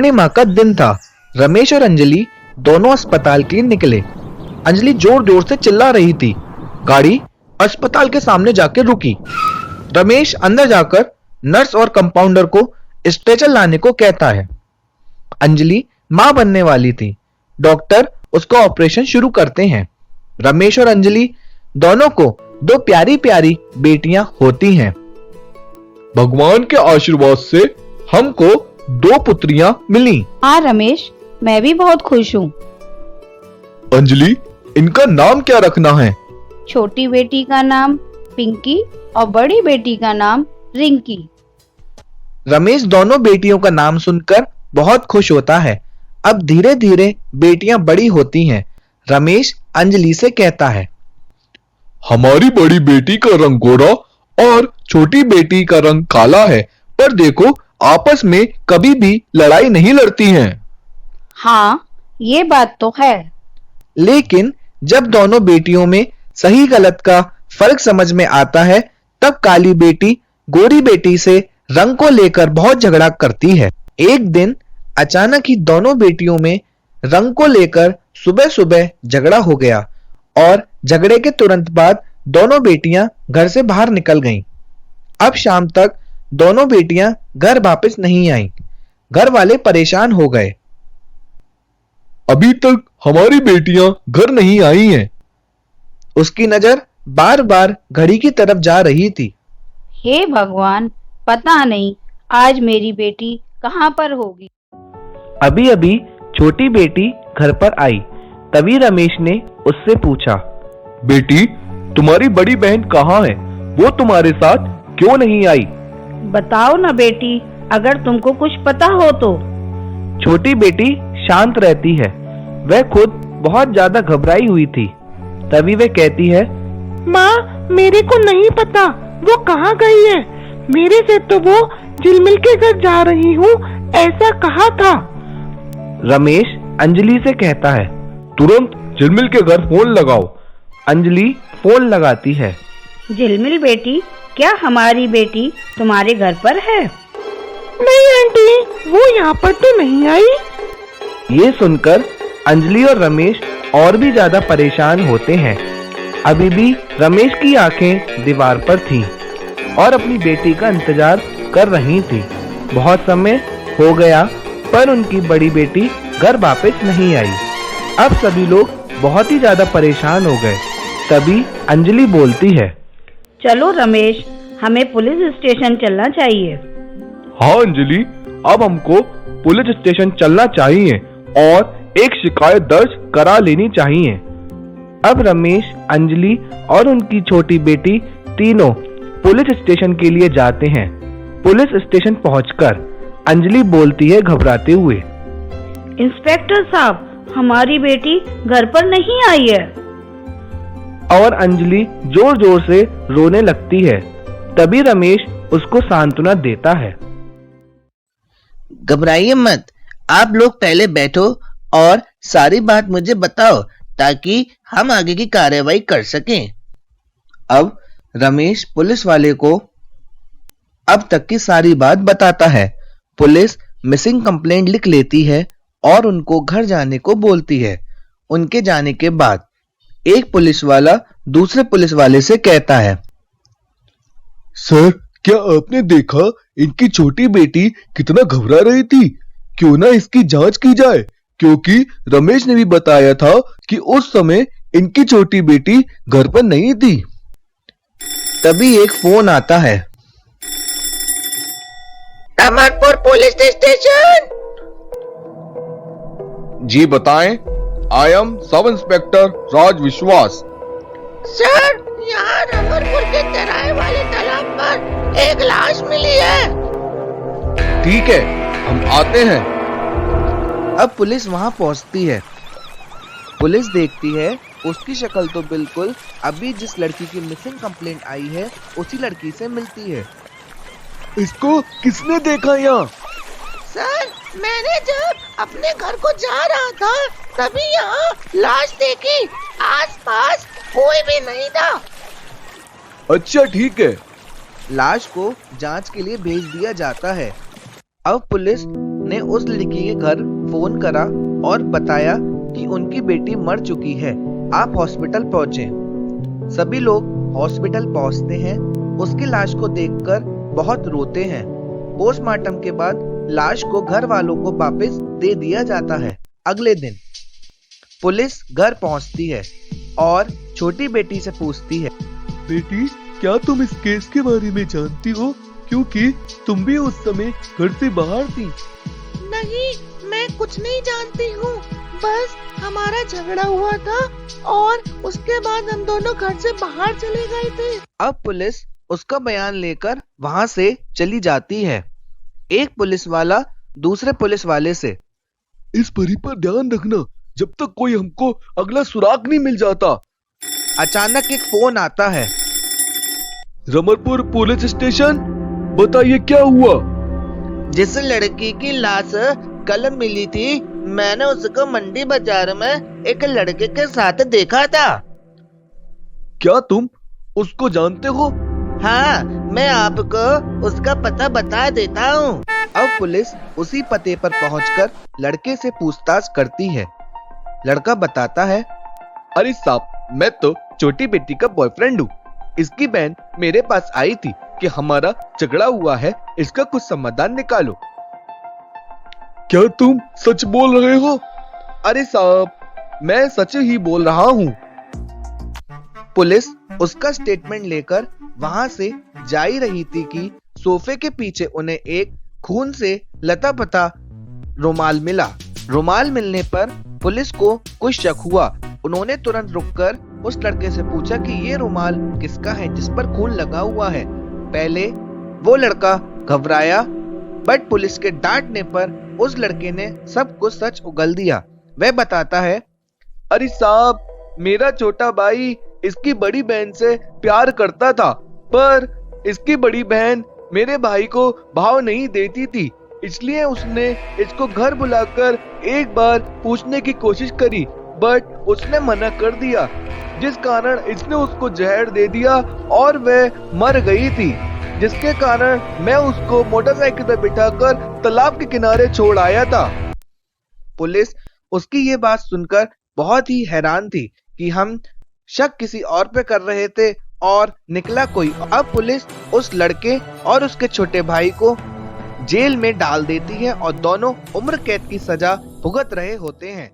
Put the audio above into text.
पूर्णिमा का दिन था। रमेश और अंजलि दोनों अस्पताल के लिए निकले। अंजलि जोर जोर से चिल्ला रही थी। गाड़ी अस्पताल के सामने जाकर रुकी। रमेश अंदर जाकर नर्स और कंपाउंडर को स्ट्रेचर लाने को कहता है। अंजलि मां बनने वाली थी। डॉक्टर उसका ऑपरेशन शुरू करते हैं। रमेश और अंजलि दोनों को दो प्यारी प्यारी बेटियां होती हैं। भगवान के आशीर्वाद से हमको दो पुत्रियां मिली। हाँ रमेश, मैं भी बहुत खुश हूँ। अंजलि, इनका नाम क्या रखना है? छोटी बेटी का नाम पिंकी और बड़ी बेटी का नाम रिंकी। रमेश दोनों बेटियों का नाम सुनकर बहुत खुश होता है। अब धीरे धीरे बेटियां बड़ी होती हैं। रमेश अंजलि से कहता है, हमारी बड़ी बेटी का रंग गोरा और छोटी बेटी का रंग काला है, पर देखो आपस में कभी भी लड़ाई नहीं लड़ती हैं। हाँ, ये बात तो है। लेकिन जब दोनों बेटियों में सही गलत का फर्क समझ में आता है, तब काली बेटी गोरी बेटी से रंग को लेकर बहुत झगड़ा करती है। एक दिन अचानक ही दोनों बेटियों में रंग को लेकर सुबह सुबह झगड़ा हो गया और झगड़े के तुरंत बाद दोनों बेटियां घर से बाहर निकल गईं। अब शाम तक दोनों बेटियां घर वापस नहीं आईं। घर वाले परेशान हो गए। अभी तक हमारी बेटियां घर नहीं आई हैं। उसकी नजर बार बार घड़ी की तरफ जा रही थी। हे भगवान, पता नहीं आज मेरी बेटी कहाँ पर होगी। अभी अभी छोटी बेटी घर पर आई। तभी रमेश ने उससे पूछा, बेटी, तुम्हारी बड़ी बहन कहाँ है? वो तुम्हारे साथ क्यों नहीं आई? बताओ ना बेटी, अगर तुमको कुछ पता हो तो। छोटी बेटी शांत रहती है। वह खुद बहुत ज्यादा घबराई हुई थी। तभी वह कहती है, माँ, मेरे को नहीं पता वो कहाँ गई है। मेरे से तो वो झिलमिल के घर जा रही हूँ ऐसा कहा था। रमेश अंजलि से कहता है, तुरंत झिलमिल के घर फोन लगाओ। अंजलि फोन लगाती है। झिलमिल बेटी, क्या हमारी बेटी तुम्हारे घर पर है? नहीं आंटी, वो यहाँ पर तो नहीं आई। ये सुनकर अंजलि और रमेश और भी ज्यादा परेशान होते हैं। अभी भी रमेश की आंखें दीवार पर थीं और अपनी बेटी का इंतजार कर रही थी। बहुत समय हो गया पर उनकी बड़ी बेटी घर वापस नहीं आई। अब सभी लोग बहुत ही ज्यादा परेशान हो गए। तभी अंजलि बोलती है, चलो रमेश, हमें पुलिस स्टेशन चलना चाहिए। हाँ अंजलि, अब हमको पुलिस स्टेशन चलना चाहिए और एक शिकायत दर्ज करा लेनी चाहिए। अब रमेश, अंजलि और उनकी छोटी बेटी तीनों पुलिस स्टेशन के लिए जाते हैं। पुलिस स्टेशन पहुंचकर अंजलि बोलती है घबराते हुए, इंस्पेक्टर साहब, हमारी बेटी घर पर नहीं आई है। और अंजलि जोर जोर से रोने लगती है। तभी रमेश उसको सांत्वना देता है। घबराइए मत, आप लोग पहले बैठो और सारी बात मुझे बताओ ताकि हम आगे की कार्रवाई कर सकें। अब रमेश पुलिस वाले को अब तक की सारी बात बताता है। पुलिस मिसिंग कंप्लेंट लिख लेती है और उनको घर जाने को बोलती है। उनके जाने के बाद एक पुलिस वाला दूसरे पुलिस वाले से कहता है, सर, क्या आपने देखा इनकी छोटी बेटी कितना घबरा रही थी? क्यों ना इसकी जांच की जाए, क्योंकि रमेश ने भी बताया था कि उस समय इनकी छोटी बेटी घर पर नहीं थी। तभी एक फोन आता है। Kamarpur police station. जी बताएं। आई एम सब इंस्पेक्टर राज विश्वास। सर, यहाँ रमरपुर के तिराहे वाले तालाब पर एक लाश मिली है। ठीक है, हम आते हैं। अब पुलिस वहां पहुंचती है। पुलिस देखती है, उसकी शक्ल तो बिल्कुल अभी जिस लड़की की मिसिंग कंप्लेंट आई है उसी लड़की से मिलती है। इसको किसने देखा यहाँ? सर, मैंने जब अपने घर को जा रहा था तभी यहाँ लाश देखी। आसपास कोई भी नहीं था। अच्छा ठीक है। लाश को जांच के लिए भेज दिया जाता है। अब पुलिस ने उस लड़की के घर फोन करा और बताया कि उनकी बेटी मर चुकी है, आप हॉस्पिटल पहुंचे। सभी लोग हॉस्पिटल पहुंचते हैं। उसकी लाश को देखकर बहुत रोते हैं। पोस्टमार्टम के बाद लाश को घर वालों को वापस दे दिया जाता है। अगले दिन पुलिस घर पहुंचती है और छोटी बेटी से पूछती है, बेटी, क्या तुम इस केस के बारे में जानती हो? क्योंकि तुम भी उस समय घर से बाहर थी। नहीं, मैं कुछ नहीं जानती हूँ। बस हमारा झगड़ा हुआ था और उसके बाद हम दोनों घर से बाहर चले गए थे। अब पुलिस उसका बयान लेकर वहां से चली जाती है। एक पुलिस वाला दूसरे पुलिस वाले से, इस परी पर ध्यान रखना जब तक कोई हमको अगला सुराग नहीं मिल जाता। अचानक एक फोन आता है। रमरपुर पुलिस स्टेशन, बताइए क्या हुआ? जिस लड़की की लाश कल मिली थी, मैंने उसको मंडी बाजार में एक लड़के के साथ देखा था। क्या तुम उसको जानते हो? हाँ, मैं आपको उसका पता बता देता हूँ। अब पुलिस उसी पते पर पहुंचकर लड़के से पूछताछ करती है। लड़का बताता है, अरे साहब, मैं तो छोटी बेटी का बॉयफ्रेंड हूँ। इसकी बहन मेरे पास आई थी कि हमारा झगड़ा हुआ है, इसका कुछ समाधान निकालो। क्या तुम सच बोल रहे हो? अरे साहब, मैं सच ही बोल रहा हूँ। पुलिस उसका स्टेटमेंट लेकर वहां से जा ही रही थी कि सोफे के पीछे उन्हें एक खून से लता-पता रुमाल मिला। रुमाल मिलने पर पुलिस को कुछ शक हुआ। उन्होंने तुरंत रुककर उस लड़के से पूछा कि ये रुमाल किसका है जिस पर खून लगा हुआ है। पहले वो लड़का घबराया, बट पुलिस के डांटने पर उस लड़के ने सब कुछ सच उगल दिया। वह बताता है, अरे साहब, मेरा छोटा भाई इसकी बड़ी बहन से प्यार करता था, पर इसकी बड़ी बहन मेरे भाई को भाव नहीं देती थी, इसलिए उसने इसको घर बुलाकर एक बार पूछने की कोशिश करी, बट उसने मना कर दिया, जिस कारण इसने उसको जहर दे दिया और वह मर गई थी, जिसके कारण मैं उसको मोटरसाइकिल पर बिठाकर तालाब के किनारे छोड़ आया था। पुलिस उसकी ये बात सुनकर बहुत ही हैरान थी कि हम शक किसी और पे कर रहे थे और निकला कोई। अब पुलिस उस लड़के और उसके छोटे भाई को जेल में डाल देती है और दोनों उम्र कैद की सजा भुगत रहे होते हैं।